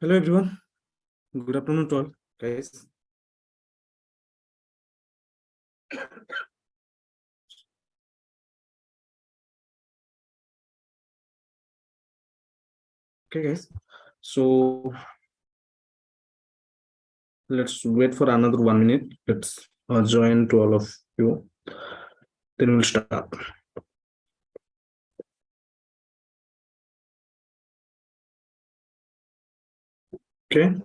Hello everyone. Good afternoon to all, guys. Okay, guys. So let's wait for another 1 minute. Let's join to all of you. Then we'll start. Okay.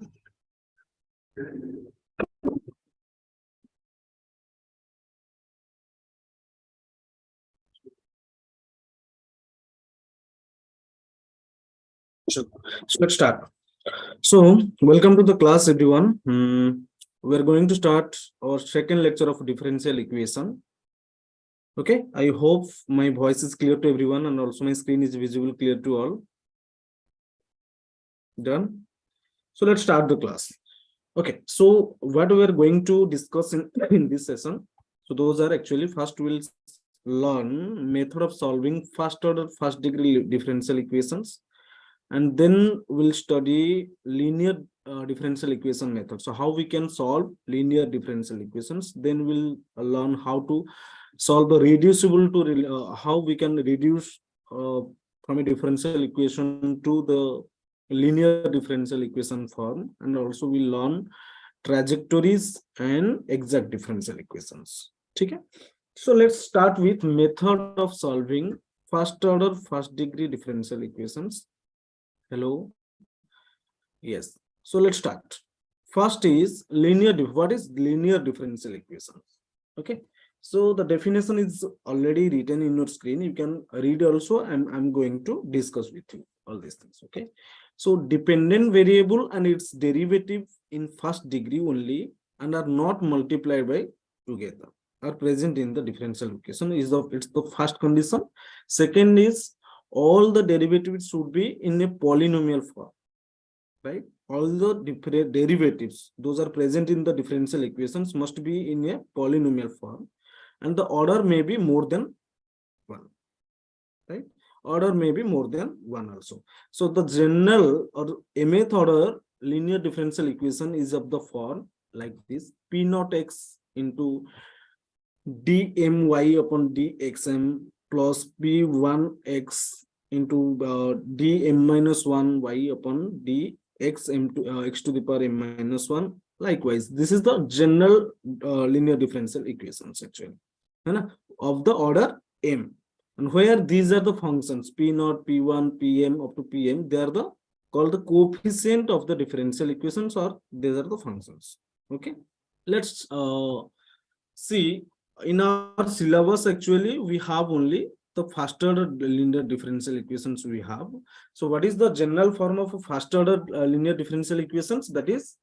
So let's start. So welcome to the class, everyone. We're going to start our second lecture of differential equation. Okay. I hope my voice is clear to everyone, and also my screen is visible clear to all. Done. So let's start the class. Okay, so what we are going to discuss in this session, so those are actually, first we'll learn method of solving first order first degree differential equations, and then we'll study linear differential equation method. So how we can solve linear differential equations. Then we'll learn how to solve the reducible to how we can reduce from a differential equation to the linear differential equation form, and also we learn trajectories and exact differential equations. Okay, so let's start with method of solving first order first degree differential equations. Hello. Yes, so let's start. First is linear. What is linear differential equations? Okay, so the definition is already written in your screen. You can read also, and I'm going to discuss with you all these things. Okay, so dependent variable and its derivative in first degree only and are not multiplied by together are present in the differential equation. It's the first condition. Second is all the derivatives should be in a polynomial form, right? All the different derivatives, those are present in the differential equations, must be in a polynomial form, and the order may be more than one, right? Order may be more than one also. So the general or mth order linear differential equation is of the form like this: p naught x into dmy upon dxm plus p1x into dm minus 1 y upon dxm to x to the power m minus 1. Likewise, this is the general linear differential equations actually, of the order m, and where these are the functions p naught, p1, pm up to pm, they are the called the coefficient of the differential equations, or these are the functions. Okay, let's see. In our syllabus actually we have only the first order linear differential equations we have. So what is the general form of a first order linear differential equations? That is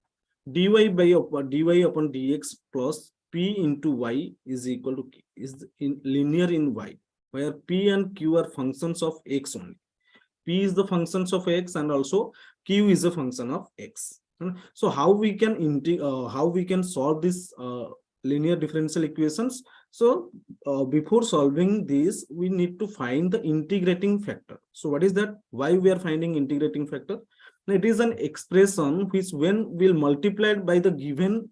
dy upon dx plus p into y is equal to k, is in linear in y, where p and q are functions of x only. P is the functions of x, and also q is a function of x. So how we can solve this linear differential equations? So before solving this, we need to find the integrating factor. So what is that? Why we are finding integrating factor? It is an expression which, when we'll multiply it by the given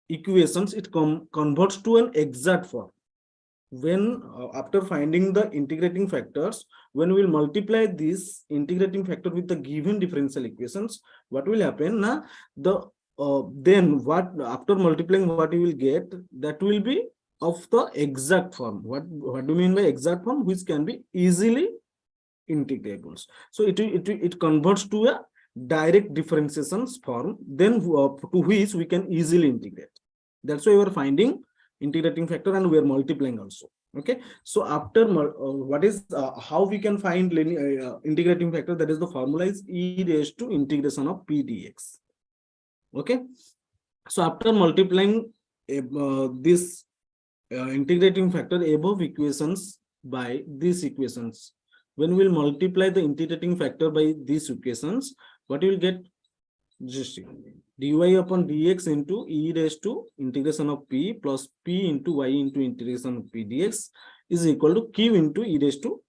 equations, it converts to an exact form. When after finding the integrating factors, when we'll multiply this integrating factor with the given differential equations, what will happen? Then what, after multiplying, what you will get, that will be of the exact form. What do you mean by exact form? Which can be easily integrables. So it converts to a direct differentiation form, then to which we can easily integrate. That's why we are finding integrating factor, and we are multiplying also. Okay, so after what is how we can find integrating factor? That is, the formula is e raised to integration of p dx. Okay, so after multiplying this integrating factor above equations by these equations, when we'll multiply the integrating factor by these equations, what you will get? Just dy upon dx into e raised to integration of p plus p into y into integration of p dx is equal to q into e raised to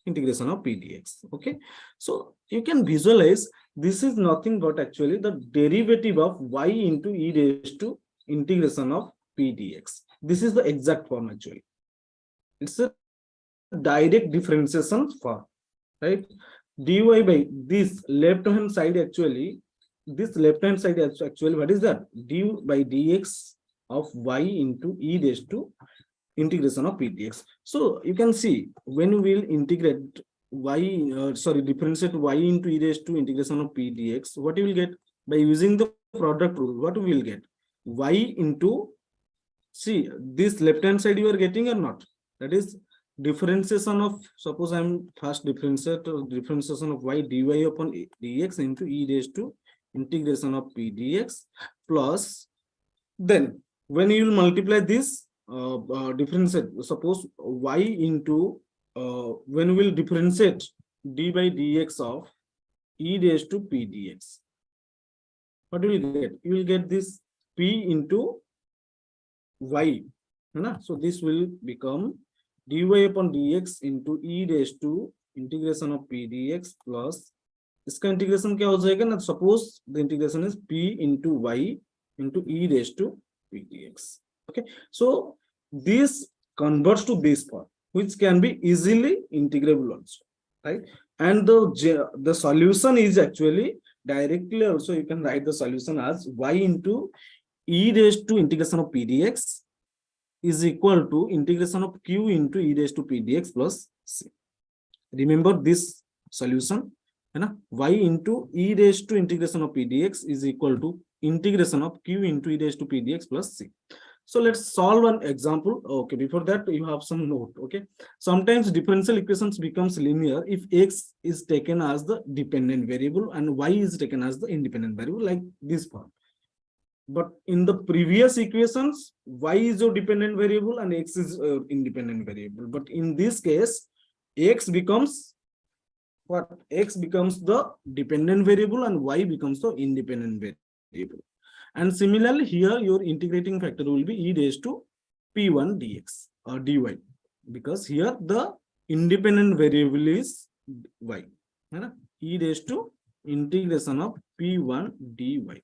integration of p dx. Okay, so you can visualize this is nothing but actually the derivative of y into e raised to integration of p dx. This is the exact form actually. It's a direct differentiation form, right? Dy by this left hand side actually, this left hand side actually what is that? D by dx of y into e raised to integration of p dx. So you can see when we will integrate differentiate y into e raised to integration of p dx, what you will get by using the product rule? What we will get? Y into, see this left hand side you are getting or not? That is differentiation of, suppose I'm first differentiation of y dy upon dx into e raised to integration of p dx plus, then when you will multiply this differentiate, suppose y into when we will differentiate d by dx of e raised to p dx, what will you get? You will get this p into y, so this will become dy upon dx into e raised to integration of p dx plus, इसका integration क्या हो जाएगा ना, suppose the integration is p into y into e raised to p dx. Okay, so this converts to this form, which can be easily integrable also, right? And the solution is actually directly also you can write the solution as y into e raised to integration of p dx is equal to integration of q into e raised to p dx plus c. Remember this solution, y into e raised to integration of p dx is equal to integration of q into e raised to p dx plus c. So let's solve an example. Okay, before that you have some note. Okay, sometimes differential equations becomes linear if x is taken as the dependent variable and y is taken as the independent variable, like this form. But in the previous equations, y is your dependent variable and x is independent variable. But in this case, x becomes what? X becomes the dependent variable and y becomes the independent variable. And similarly, here your integrating factor will be e raised to p1 dx or dy, because here the independent variable is y. E raised to integration of p1 dy.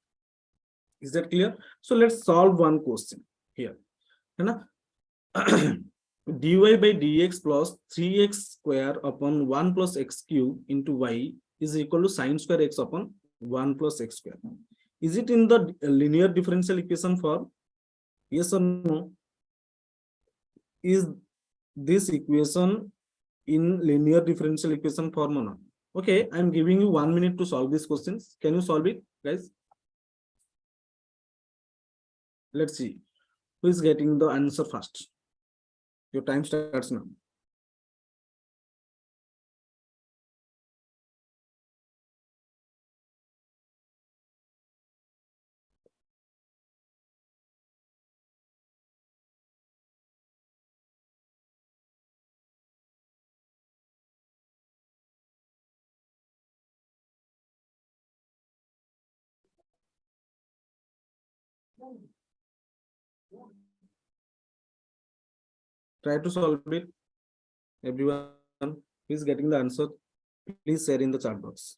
Is that clear? So let's solve one question here. dy by dx plus 3x square upon 1 plus x cube into y is equal to sine square x upon 1 plus x square. Is it in the linear differential equation form? Yes or no? Is this equation in linear differential equation form or not? Okay, I'm giving you 1 minute to solve these questions. Can you solve it, guys? Let's see who is getting the answer first. Your time starts now. Try to solve it. Everyone who is getting the answer, please share in the chat box.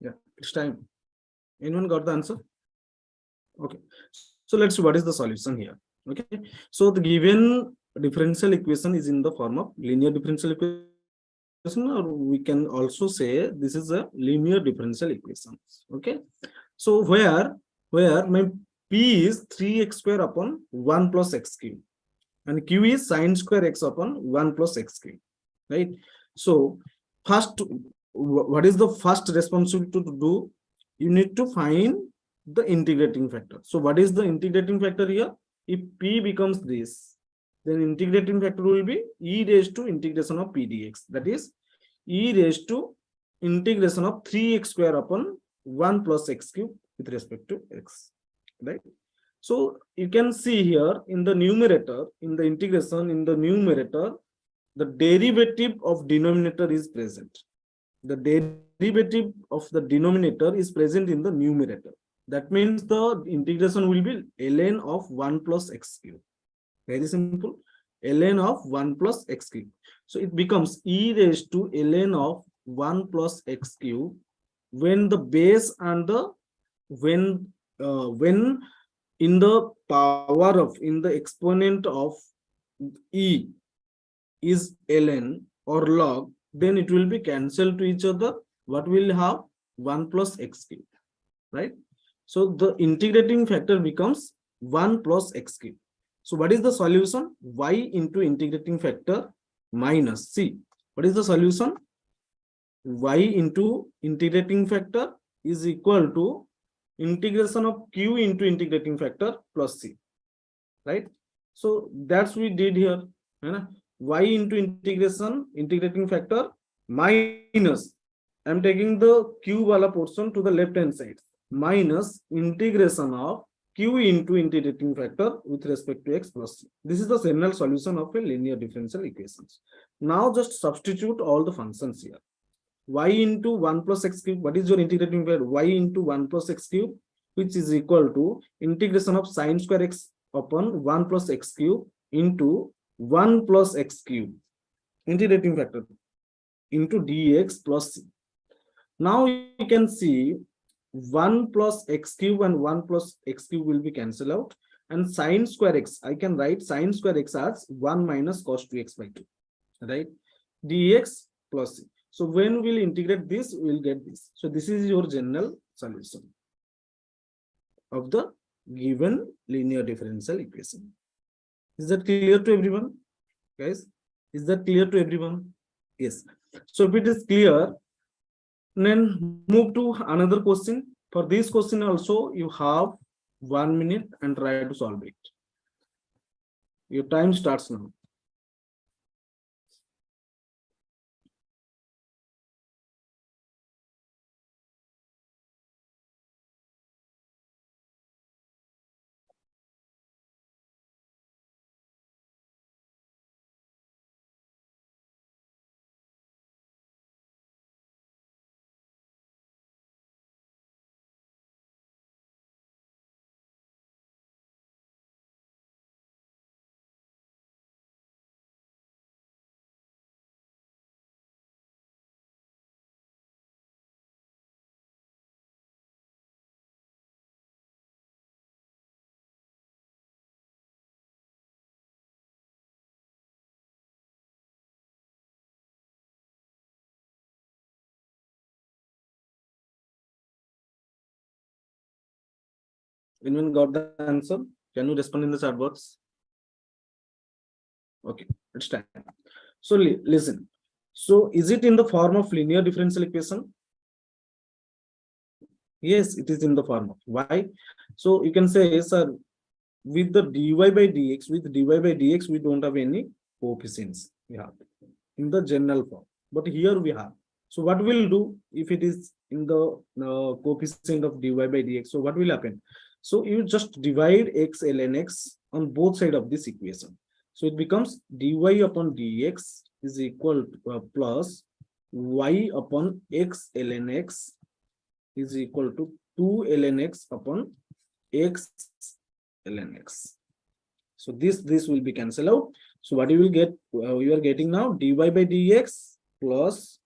Yeah, it's time. Anyone got the answer? Okay, so let's see what is the solution here. Okay, so the given differential equation is in the form of linear differential equation, or we can also say this is a linear differential equation. Okay, so where my p is 3x square upon 1 plus x cube and q is sine square x upon 1 plus x cube, right? So first, what is the first responsibility to do? You need to find the integrating factor. So what is the integrating factor here? If P becomes this, then integrating factor will be e raised to integration of P dx. That is e raised to integration of 3x square upon 1 plus x cube with respect to x, right? So you can see here in the numerator, in the integration, in the numerator, the derivative of denominator is present. The derivative of the denominator is present in the numerator. That means the integration will be ln of 1 plus x cube. Very simple. Ln of 1 plus x cube. So it becomes e raised to ln of 1 plus x cube when the base and the when in the power of in the exponent of e is ln or log, then it will be cancelled to each other. What will have 1 plus x cube, right? So the integrating factor becomes 1 plus x cube. So what is the solution? Y into integrating factor minus c. What is the solution? Y into integrating factor is equal to integration of q into integrating factor plus c, right? So that's we did here. Y into integrating factor minus, I'm taking the q wala portion to the left hand side, minus integration of q into integrating factor with respect to x plus c. This is the general solution of a linear differential equations. Now just substitute all the functions here. Y into 1 plus x cube, what is your integrating factor? Y into 1 plus x cube, which is equal to integration of sine square x upon 1 plus x cube into 1 plus x cube, integrating factor, into dx plus c. Now you can see 1 plus x cube and 1 plus x cube will be cancelled out, and sine square x, I can write sine square x as 1 minus cos 2x by 2, right? Dx plus c. So when we'll integrate this, we'll get this. So this is your general solution of the given linear differential equation. Is that clear to everyone, guys? Is that clear to everyone? Yes. So if it is clear, then move to another question. For this question also, you have 1 minute and try to solve it. Your time starts now. Anyone got the answer? Can you respond in the chat box? Okay, it's time. So listen. So is it in the form of linear differential equation? Yes, it is in the form of. Why? So you can say, sir, with the dy by dx, we don't have any coefficients. We have in the general form, but here we have. So what we'll do if it is in the coefficient of dy by dx? So what will happen? So you just divide x ln x on both sides of this equation. So it becomes dy upon dx is equal to plus y upon x ln x is equal to 2 ln x upon x ln x. So this will be cancelled out. So what you will get, you are getting now dy by dx plus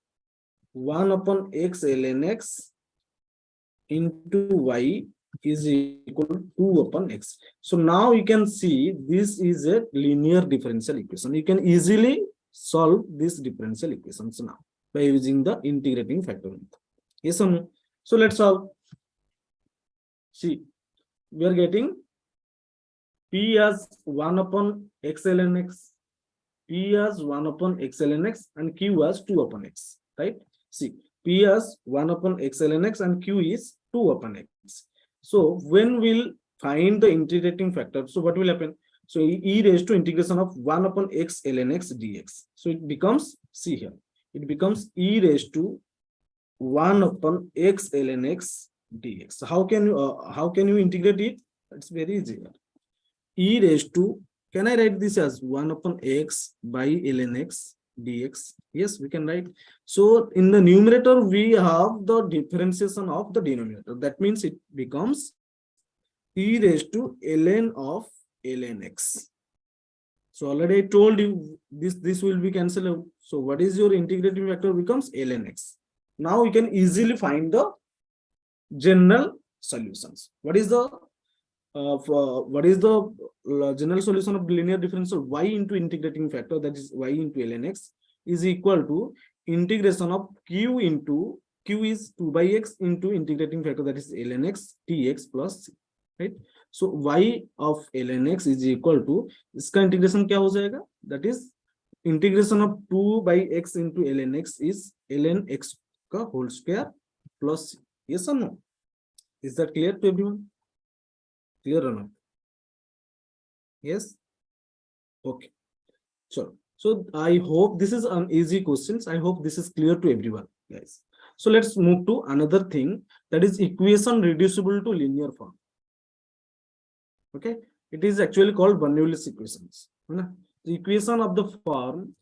1 upon x ln x into y is equal to 2 upon x. So now you can see this is a linear differential equation. You can easily solve this differential equations now by using the integrating factor method. Yes or no? So let's solve. See, we are getting P as 1 upon x ln x, P as 1 upon x ln x, and Q as 2 upon x, right? See, P as 1 upon x ln x and Q is 2 upon x. So when we'll find the integrating factor, so what will happen? So e raised to integration of 1 upon x ln x dx. So it becomes, see here, it becomes e raised to 1 upon x ln x dx. So how can you integrate it? It's very easy. E raised to, can I write this as 1 upon x by ln x dx? Yes, we can write. So in the numerator, we have the differentiation of the denominator. That means it becomes e raised to ln of ln x. So already I told you this will be cancelled out. So what is your integrating factor becomes ln x. Now we can easily find the general solutions. What is the general solution of linear differential? Y into integrating factor, that is y into ln x, is equal to integration of q into, q is 2 by x into integrating factor, that is ln x dx plus c, right? So y of ln x is equal to, इसका integration क्या हो जाएगा? That is integration of 2 by x into ln x is ln x का whole square plus c. Yes or no? Is that clear to everyone? Clear or not? Yes. Okay. Sure. So I hope this is an easy questions. I hope this is clear to everyone, guys. So let's move to another thing, that is equation reducible to linear form. Okay, it is actually called Bernoulli's equations. The equation of the form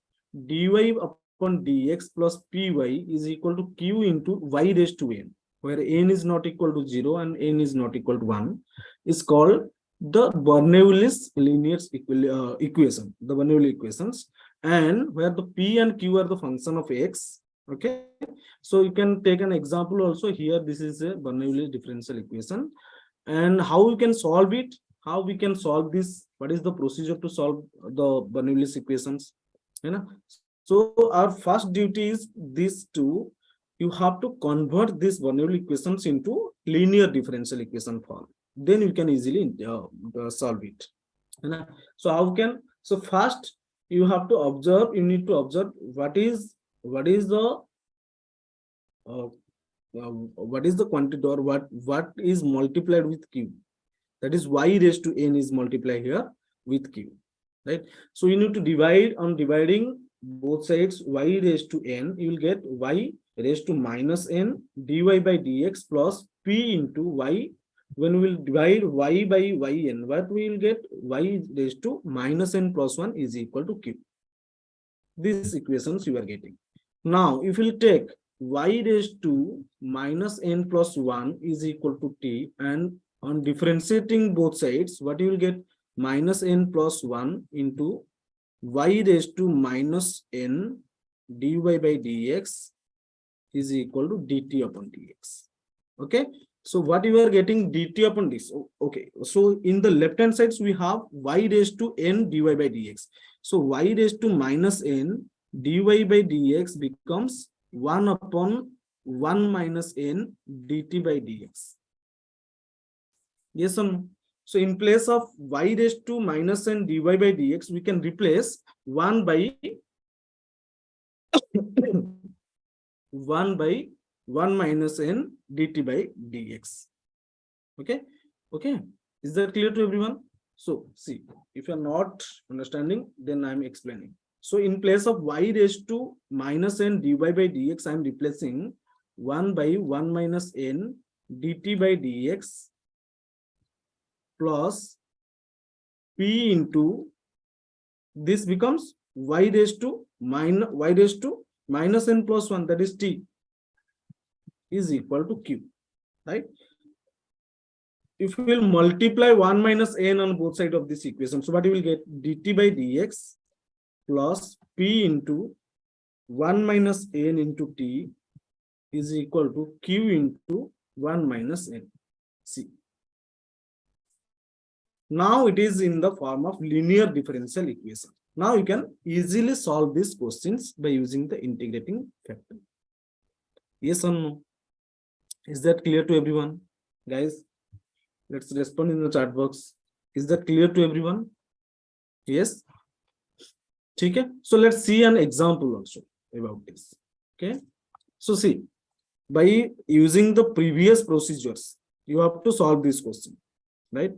dy upon dx plus py is equal to q into y raised to n, where n is not equal to 0 and n is not equal to 1, is called the Bernoulli's linear equation, the Bernoulli equations, and where the p and q are the function of x. Okay, so you can take an example also here. This is a Bernoulli differential equation, and how you can solve it, how we can solve this, what is the procedure to solve the Bernoulli's equations, you know? So our first duty is this two, you have to convert these Bernoulli equations into linear differential equation form, then you can easily solve it, you know? So how can, so first you have to observe, you need to observe what is the what is the quantity, or what is multiplied with q, that is y raised to n is multiplied here with q, right? So you need to divide, on dividing both sides y raised to n, you will get y raised to minus n dy by dx plus p into y. When we will divide y by yn, what we will get? Y raised to minus n plus 1 is equal to q. These equations you are getting. Now if you will take y raised to minus n plus 1 is equal to t, and on differentiating both sides, what you will get? Minus n plus 1 into y raised to minus n dy by dx is equal to dt upon dx. Okay, so what you are getting? Dt upon dx. Okay, so in the left hand sides we have y raised to n dy by dx. So y raised to minus n dy by dx becomes 1 upon 1 minus n dt by dx. Yes or no? So in place of y raised to minus n dy by dx, we can replace 1 by 1 by 1 minus n dt by dx. Okay, okay, is that clear to everyone? So see, if you are not understanding, then I am explaining. So in place of y raised to minus n dy by dx, I am replacing 1 by 1 minus n dt by dx plus p into, this becomes y raised to minus n plus 1, that is t, is equal to q, right? If we will multiply 1 minus n on both sides of this equation, so what you will get? dt by dx plus p into 1 minus n into t is equal to q into 1 minus n. See, now it is in the form of linear differential equation. Now you can easily solve these questions by using the integrating factor. Yes or no? Is that clear to everyone, guys? Let's respond in the chat box. Is that clear to everyone? Yes. Okay. So let's see an example also about this. Okay. So see, by using the previous procedures, You have to solve this question, right?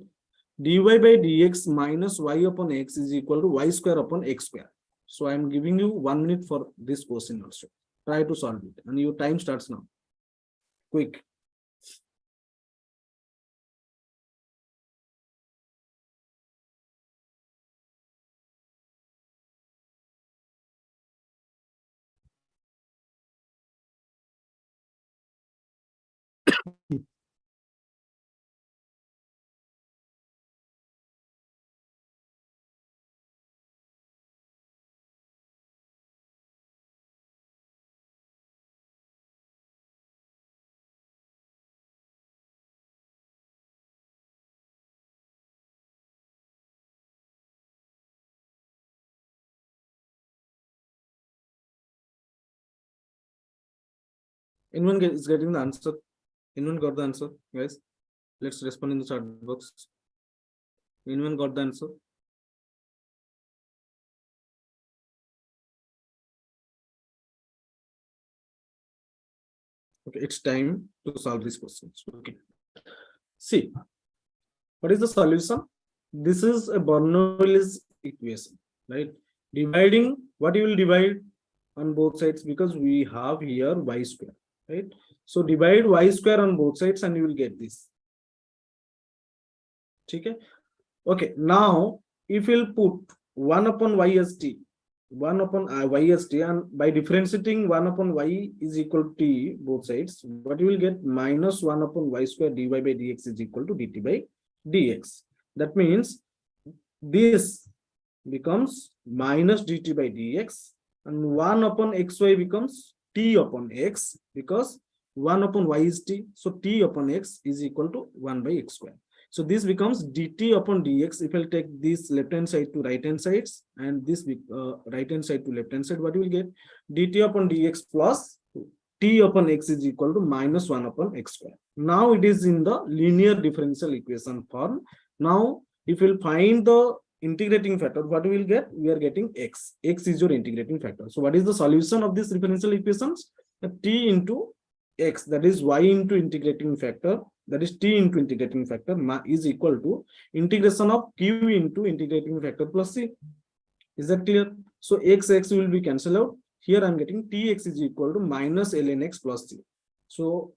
Dy by dx minus y upon x is equal to y square upon x square. So I am giving you 1 minute for this question also. Try to solve it, and your time starts now. Quick. Anyone is getting the answer? Anyone got the answer, guys? Let's respond in the chat box. Anyone got the answer? Okay, it's time to solve these questions. Okay. See, what is the solution? This is a Bernoulli's equation, right? Dividing, what you will divide on both sides, because we have here y square, right? So divide y square on both sides and you will get this. Okay. Okay, now if you'll put 1 upon y as t, 1 upon y as t, and by differentiating 1 upon y is equal to t both sides, what you will get? Minus 1 upon y square dy by dx is equal to dt by dx. That means this becomes minus dt by dx, and 1 upon xy becomes t upon x, because 1 upon y is t, so t upon x is equal to 1 by x square. So this becomes dt upon dx. If I'll take this left hand side to right hand sides and this right hand side to left hand side, what you will get? Dt upon dx plus t upon x is equal to minus 1 upon x square. Now it is in the linear differential equation form. Now if we'll find the integrating factor, what we will get? We are getting x. X is your integrating factor. So what is the solution of this differential equations? T into x, that is y into integrating factor, that is t into integrating factor, is equal to integration of q into integrating factor plus c. Is that clear? So x will be cancelled out. Here I'm getting tx is equal to minus ln x plus c. So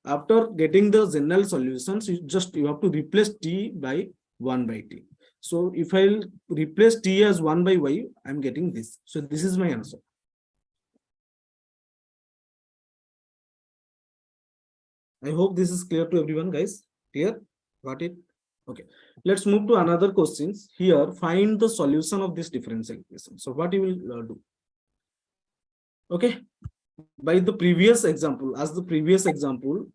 after getting the general solutions, you have to replace t by 1 by t. So if I'll replace t as 1 by y, I'm getting this. So this is my answer. I hope this is clear to everyone, guys. Clear? Got it? Okay. Let's move to another questions. Here, find the solution of this differential equation. So what you will do? Okay. By the previous example, as the previous example,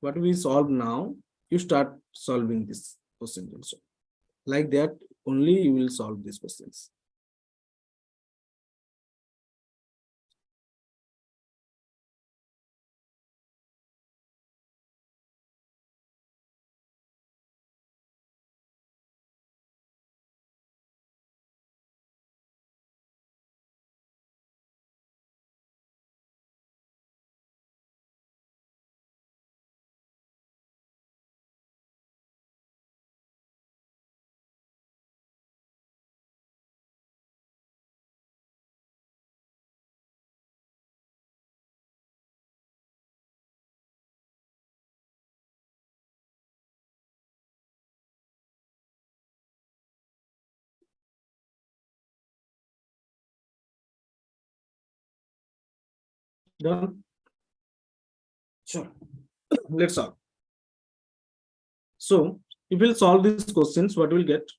what we solve now, you start solving this question also. Like that, only you will solve these questions. Done? Sure. Let's solve. So if we'll solve these questions, what we'll get?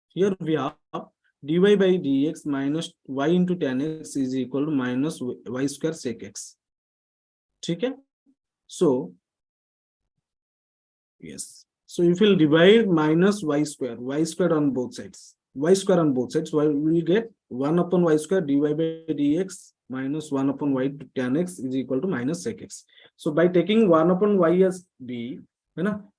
Here we have dy by dx minus y into tan x is equal to minus y square sec x. Okay. So yes. So if we'll divide minus y square on both sides, y square on both sides, we will get 1 upon y square dy by dx minus 1 upon y to tan x is equal to minus sec x. So by taking 1 upon y as b,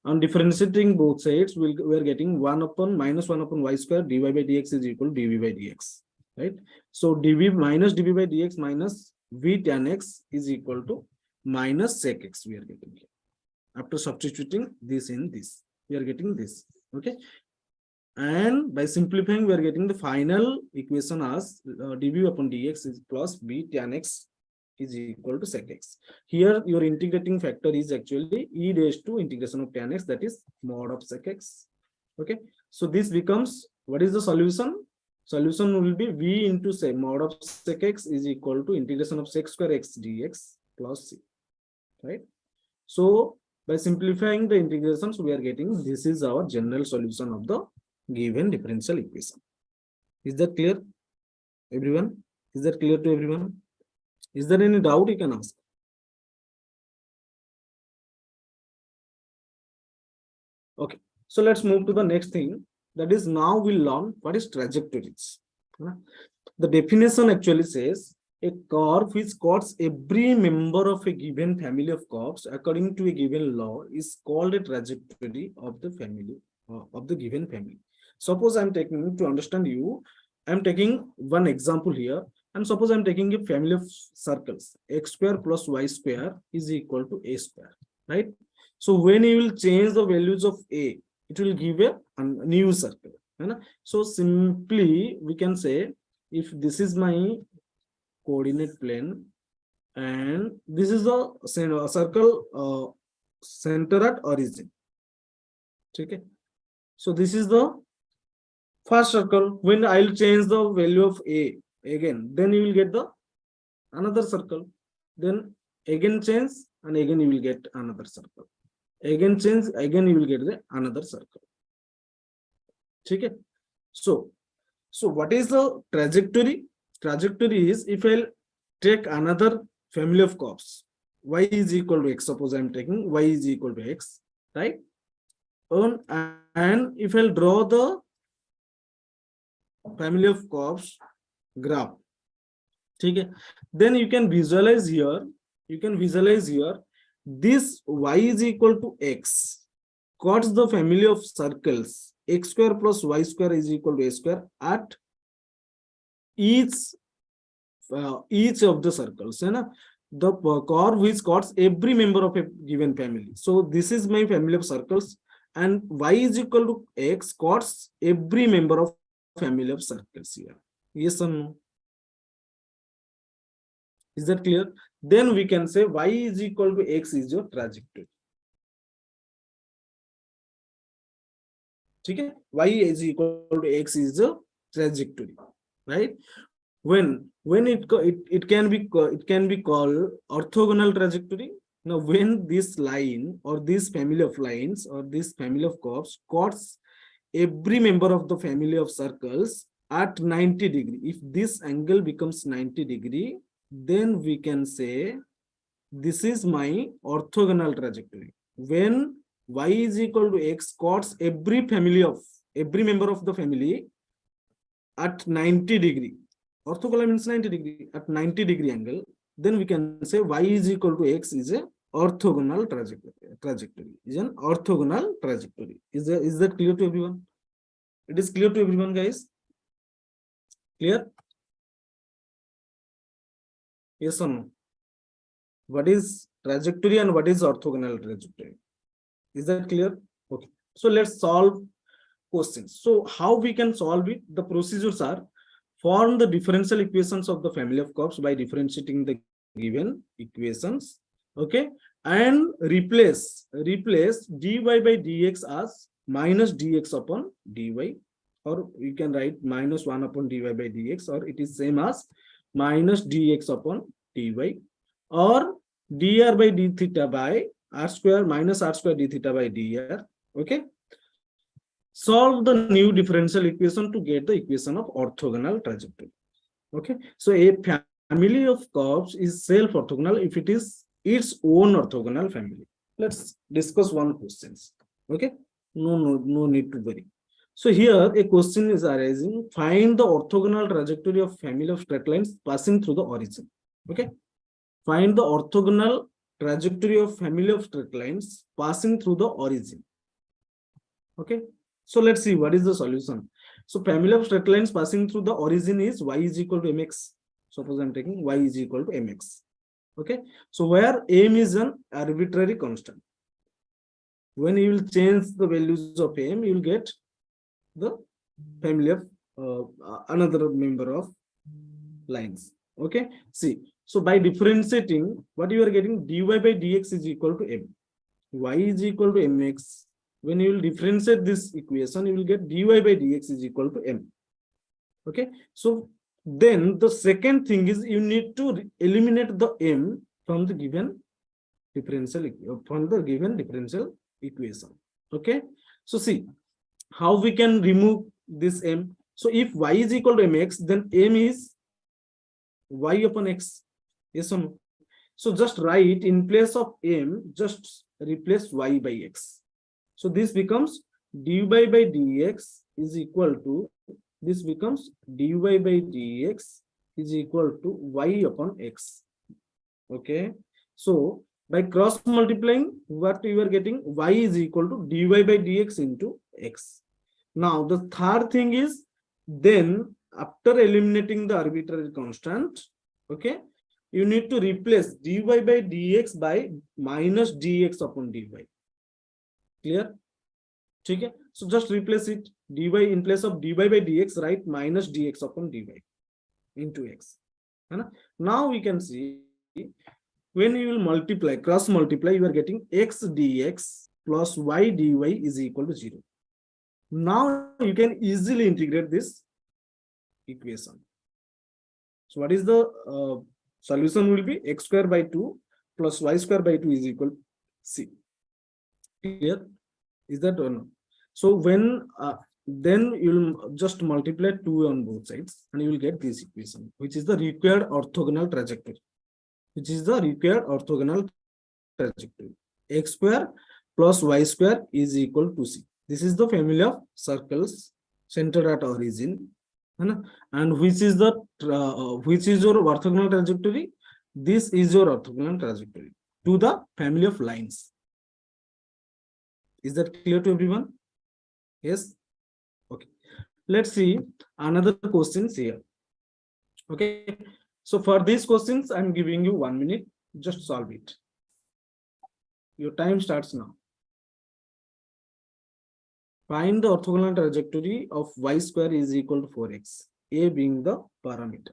on differentiating both sides, we are getting 1 upon minus 1 upon y square dy by dx is equal to dv by dx, right? So dv minus dv by dx minus v tan x is equal to minus sec x we are getting here. After substituting this in this, we are getting this. Okay, and by simplifying, we are getting the final equation as dv upon dx is plus b tan x is equal to sec x. Here, your integrating factor is actually e raised to integration of tan x, that is mod of sec x. Okay, so this becomes, what is the solution? Solution will be v into say mod of sec x is equal to integration of sec square x dx plus c, right? So by simplifying the integrations, we are getting, this is our general solution of the given differential equation. Is that clear, everyone? Is that clear to everyone? Is there any doubt you can ask? Okay, so let's move to the next thing. That is, now we'll learn what is trajectories. The definition actually says a curve which cuts every member of a given family of curves according to a given law is called a trajectory of the family of the given family. Suppose I'm taking, to understand you, I'm taking one example here, and suppose I'm taking a family of circles. X square plus y square is equal to a square, right? So when you will change the values of a, it will give a new circle. So simply we can say, if this is my coordinate plane and this is the circle center at origin. Okay, so this is the first circle. When I'll change the value of a again, then you will get the another circle. Then again change, and again you will get another circle. Again change, again you will get the another circle. Okay, so what is the trajectory? Trajectory is, if I'll take another family of curves, y is equal to x. Suppose I'm taking y is equal to x, right? And if I'll draw the family of curves graph, okay, then you can visualize here. This y is equal to x cuts the family of circles x square plus y square is equal to a square at each of the circles. The curve which cuts every member of a given family. So this is my family of circles, and y is equal to x cuts every member of family of circles here. Yes or no? Is that clear? Then we can say y is equal to x is your trajectory. Okay, y is equal to x is the trajectory, right? When it can be called orthogonal trajectory. Now, when this line or this family of lines or this family of curves cuts every member of the family of circles at 90 degree, if this angle becomes 90 degree, then we can say this is my orthogonal trajectory. When y is equal to x cuts every member of the family at 90 degree. Orthogonal means 90 degree, at 90 degree angle, then we can say y is equal to x is a orthogonal trajectory. Is an orthogonal trajectory. Is that clear to everyone? It is clear to everyone, guys? Clear? Yes or no? What is trajectory and what is orthogonal trajectory? Is that clear? Okay. So let's solve questions. So how we can solve it? The procedures are: form the differential equations of the family of curves by differentiating the given equations. Okay, and replace dy by dx as minus dx upon dy, or you can write minus 1 upon dy by dx, or it is same as minus dx upon dy, or dr by d theta by r square minus r square d theta by dr. Okay, solve the new differential equation to get the equation of orthogonal trajectory. Okay, so a family of curves is self-orthogonal if it is its own orthogonal family. Let's discuss one question. Okay, no need to worry. So here a question is arising: find the orthogonal trajectory of family of straight lines passing through the origin. Okay, find the orthogonal trajectory of family of straight lines passing through the origin. Okay, so let's see what is the solution. So family of straight lines passing through the origin is y is equal to mx. Suppose I'm taking y is equal to mx. Okay, so where m is an arbitrary constant. When you will change the values of m, you will get the family of another member of lines. Okay, see, so by differentiating, what you are getting, dy by dx is equal to m, y is equal to mx. When you will differentiate this equation, you will get dy by dx is equal to m. Okay, so then the second thing is you need to eliminate the m from the given differential equation. Okay, so see how we can remove this m. So if y is equal to mx, then m is y upon x. Yes or no? So just write in place of m, just replace y by x. So this becomes dy by dx is equal to, this becomes dy by dx is equal to y upon x. Okay, so by cross multiplying, what you are getting, y is equal to dy by dx into x. Now the third thing is, then after eliminating the arbitrary constant, okay, you need to replace dy by dx by minus dx upon dy. Clear? Okay, so just replace it, dy in place of dy by dx, write minus dx upon dy into x. Now we can see, when you will multiply, cross multiply, you are getting x dx plus y dy is equal to 0. Now you can easily integrate this equation. So what is the solution will be, x square by 2 plus y square by 2 is equal to c. Clear? Is that or no? So when then you will just multiply 2 on both sides and you will get this equation, which is the required orthogonal trajectory. X square plus y square is equal to c. This is the family of circles centered at origin, and which is your orthogonal trajectory. This is your orthogonal trajectory to the family of lines. Is that clear to everyone? Yes. Okay. Let's see another questions here. Okay. So for these questions, I'm giving you 1 minute. Just solve it. Your time starts now. Find the orthogonal trajectory of y square is equal to 4x, a being the parameter.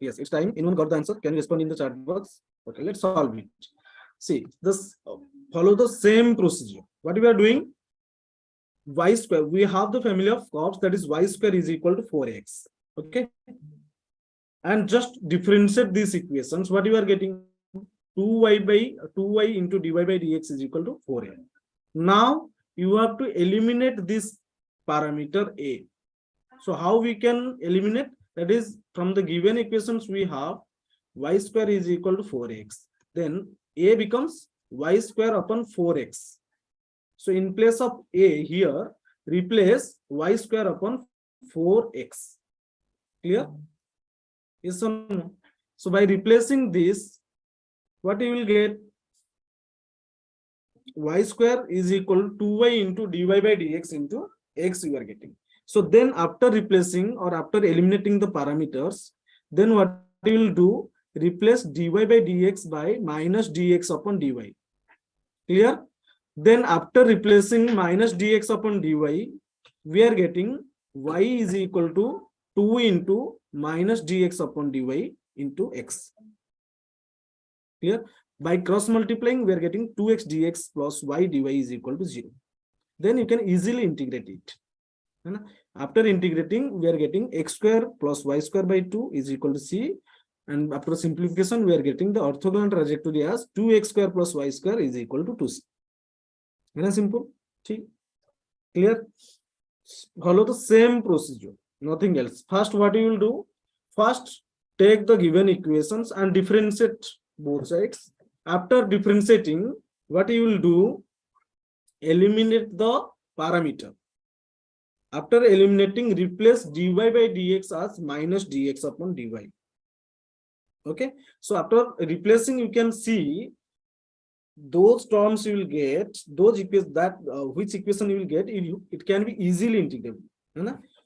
Yes, it's time. Anyone got the answer? Can you respond in the chat box? Okay, let's solve it. See, this follow the same procedure. What we are doing, y square, we have the family of curves, that is y square is equal to 4x. Okay, and just differentiate these equations. What you are getting, 2y into dy by dx is equal to 4a. Now you have to eliminate this parameter a. So how we can eliminate? That is, from the given equations we have y square is equal to 4x. Then a becomes y square upon 4x. So in place of a here, replace y square upon 4x. Clear? Yes or no? So by replacing this, what you will get, y square is equal to 2y into dy by dx into x you are getting. So then after replacing or after eliminating the parameters, then what you will do, replace dy by dx by minus dx upon dy. Clear? Then after replacing minus dx upon dy, we are getting y is equal to 2 into minus dx upon dy into x. Clear? By cross multiplying, we are getting 2x dx plus y dy is equal to 0. Then you can easily integrate it. After integrating, we are getting x square plus y square by 2 is equal to c. And after simplification, we are getting the orthogonal trajectory as 2x square plus y square is equal to 2c. Very simple. Clear? Follow the same procedure, nothing else. First, what you will do? First, take the given equations and differentiate both sides. After differentiating, what you will do? Eliminate the parameter. After eliminating, replace dy by dx as minus dx upon dy. Okay, so after replacing, you can see those terms you will get, those equations that which equation you will get, it can be easily integrable.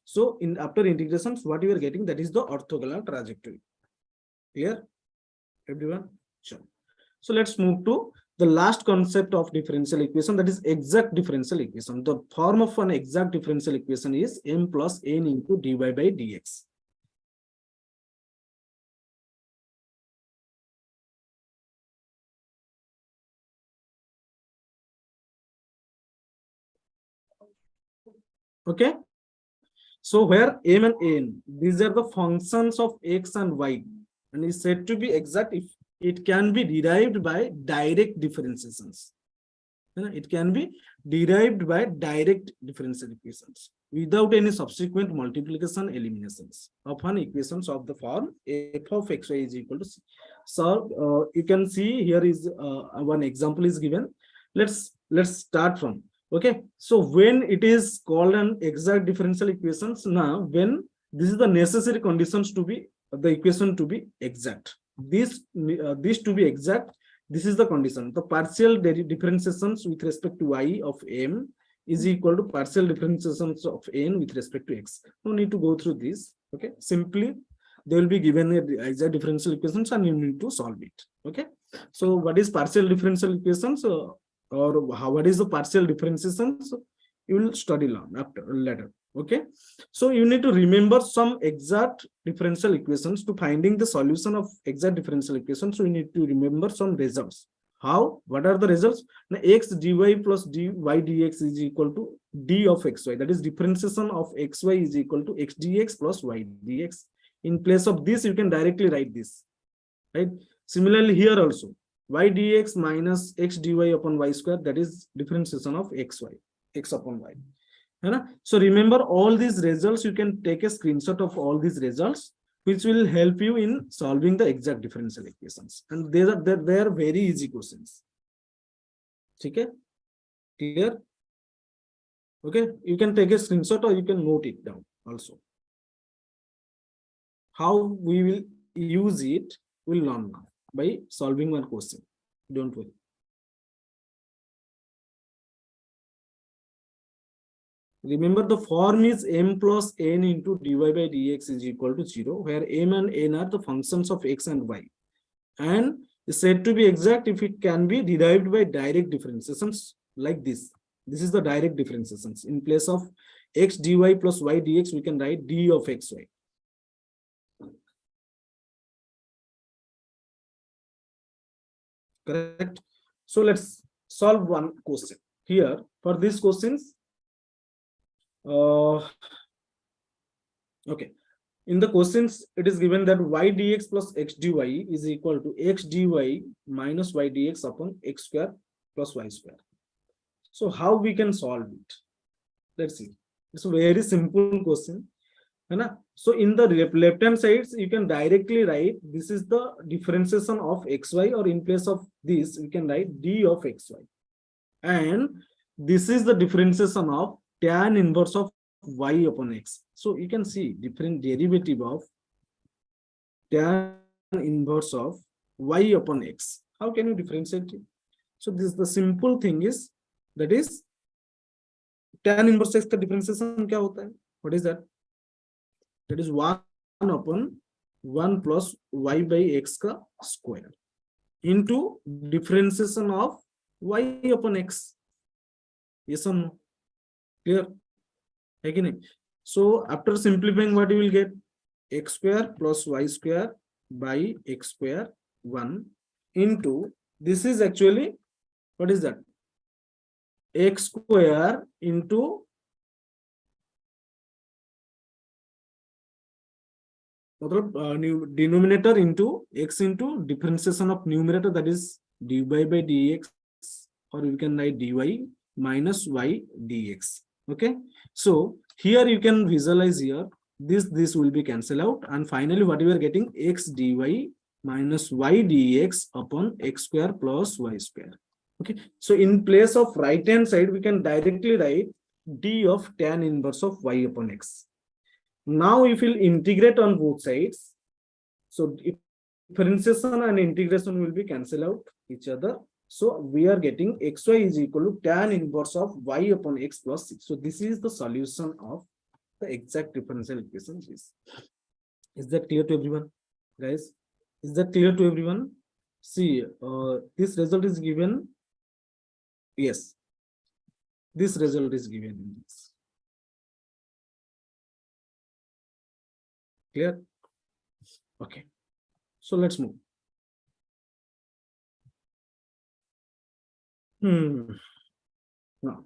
So in after integrations, what you are getting, that is the orthogonal trajectory. Clear, everyone? Sure. So let's move to the last concept of differential equation, that is exact differential equation. The form of an exact differential equation is m plus n into dy by dx. Okay, so where m and n, these are the functions of x and y, and is said to be exact if it can be derived by direct differentiations. It can be derived by direct differential equations without any subsequent multiplication eliminations of an equations of the form f of xy is equal to c. So you can see here is one example is given. Let's start from. Okay, so when it is called an exact differential equations, now when this is the necessary conditions to be the equation to be exact, this to be exact, this is the condition. The partial differentiations with respect to y of m is equal to partial differentiations of n with respect to x. No need to go through this. Okay, simply they will be given the exact differential equations and you need to solve it. Okay, so what is partial differential equations? Or how, what is the partial differentiations, you will study after later. Okay, so you need to remember some exact differential equations. To finding the solution of exact differential equations, so you need to remember some results. How? What are the results? Now, x dy plus dy dx is equal to d of xy, that is differentiation of xy is equal to x dx plus y dx. In place of this, you can directly write this, right? Similarly here also, y dx minus x dy upon y square, that is differentiation of xy, x upon y. So remember all these results, you can take a screenshot of all these results, which will help you in solving the exact differential equations. And they are very easy questions. Okay, clear? Okay, you can take a screenshot or you can note it down also. How we will use it, we'll learn now by solving one question. Don't worry. Remember the form is m plus n into dy by dx is equal to 0, where m and n are the functions of x and y, and is said to be exact if it can be derived by direct differentiations like this. This is the direct differentiations. In place of x dy plus y dx, we can write d of xy. Correct? So let's solve one question. Here, for these questions, okay, in the questions it is given that y dx plus x dy is equal to x dy minus y dx upon x square plus y square. So how we can solve it? Let's see. It's a very simple question. So in the left hand sides, you can directly write this is the differentiation of xy, or in place of this we can write d of xy, and this is the differentiation of tan inverse of y upon x. So you can see different derivative of tan inverse of y upon x. How can you differentiate it? So this is the simple thing is, that is tan inverse x का differentiation क्या होता है? What is that? That is 1 upon 1 plus y by x का square into differentiation of y upon x. Yes or no? Clear? Again, so after simplifying, what you will get? X square plus y square by x square 1 into this is actually, what is that, x square into denominator into x into differentiation of numerator, that is dy by dx, or you can write dy minus y dx. Okay, so here you can visualize here, this will be cancelled out, and finally what we are getting, x dy minus y dx upon x square plus y square. Okay, so in place of right hand side we can directly write d of tan inverse of y upon x. Now if we'll integrate on both sides, so differentiation and integration will be cancel out each other. So we are getting xy is equal to tan inverse of y upon x plus 6. So this is the solution of the exact differential equation. Is that clear to everyone, guys? Is that clear to everyone? See, this result is given. Yes, this result is given in this. Clear? Okay, so let's move. Now,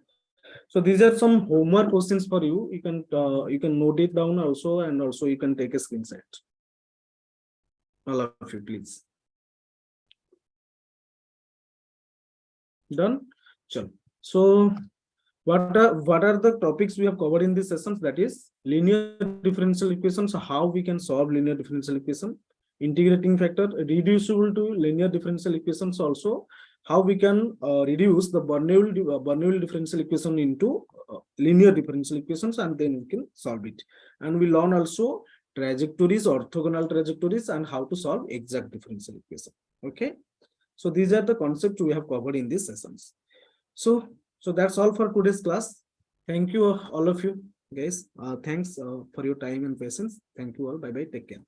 so these are some homework questions for you. You can note it down also, and also you can take a screenshot. All of you, please. Done. Sure. So what are the topics we have covered in this sessions? That is linear differential equations, how we can solve linear differential equation, integrating factor, reducible to linear differential equations, also how we can reduce the Bernoulli differential equation into linear differential equations, and then we can solve it. And we learn also trajectories, orthogonal trajectories, and how to solve exact differential equation. Okay, so these are the concepts we have covered in these sessions. So that's all for today's class. Thank you all of you guys. Thanks for your time and patience. Thank you all. Bye bye. Take care.